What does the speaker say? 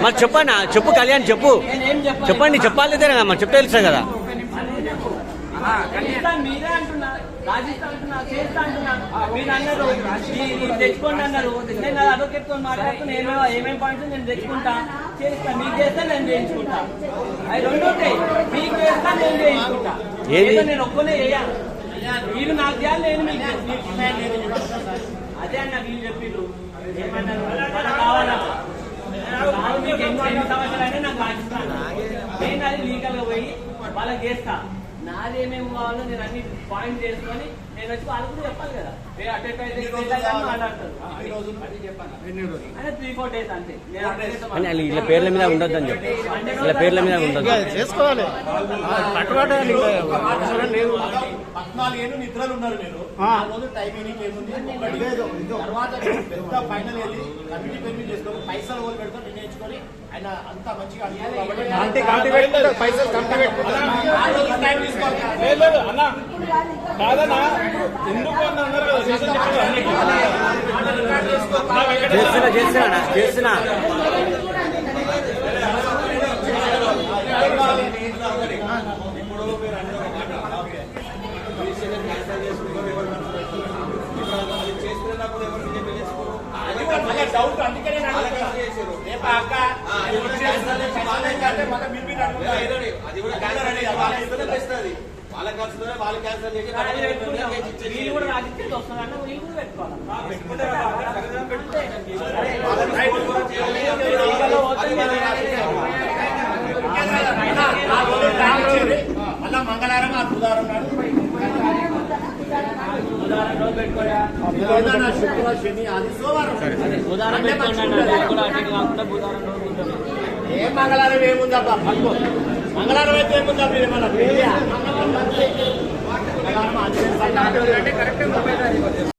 మరి చెప్పన్నా, చెప్పు కళ్యాణ్, చెప్పు చెప్పండి, చెప్పాలి మరి చెప్తే తెలుసా కదా. మీరే అంటున్నా, రాజస్థాన్ అంటున్నా, చేస్తా అంటున్నా, మీరు అన్నారు తెచ్చుకోండి అన్నారు. నేను అడ్వకేట్ తో మాట్లాడుతున్నా, ఏమేమి పాయింట్స్ నేను తెచ్చుకుంటా, చేస్తా. మీకు చేస్తా, నేను చేయించుకుంటా. అవి రెండు ఉంటాయి. మీకు చేస్తా, నేను చేయించుకుంటా. ఏదో నేను ఒక్కనే చేయాలి, మీరు నాకు చేయాలి, నేను మీకు. అదే అన్న వీళ్ళు చెప్పిర్రు. ఏమన్నారు, కావాలా మీకు ఎన్ని సంవత్సరాలైనా నాకు రాజస్థాన్, నేను అది లీగల్ గా పోయి వాళ్ళకి చేస్తా. నాదేమేమి కావాలో నేను అన్ని పాయింట్ చేసుకొని నేను వచ్చి వాళ్ళకు కూడా చెప్పాలి కదా. ఇలా పేర్ల మీద ఉండదు అని చెప్పి, ఇలా పేర్ల మీద ఉండదు చేసుకోవాలి. 14 ఏళ్ళు నిద్రలు ఉన్నారు మీరు. టైమింగ్ ఏముంది తర్వాత పెద్ద ఫైనల్ వెళ్ళి కమిటీ పెర్మిట్ చేసుకొని పైసలు ఓలు పెడతాం నిర్ణయించుకొని ఆయన అంతా మంచిగా పైసలు టైం తీసుకోవాలి. చేస్తున్నా డౌట్ అందుకనే వాళ్ళకి వస్తుంది, వాళ్ళు క్యాన్సల్ చేసి వీళ్ళు కూడా రాజకీయాలు వస్తున్నారన్న వీళ్ళు కూడా పెట్టుకోవాలి. మళ్ళా మంగళవారం ఆ బుధవారం నాడు శుక్రవారం, శని, ఆది, సోమవారం ఏ మంగళవారం ఏముందబ్బా పనుకో. మంగళవారం అయితే ఏముందా మీరు ఏమన్నా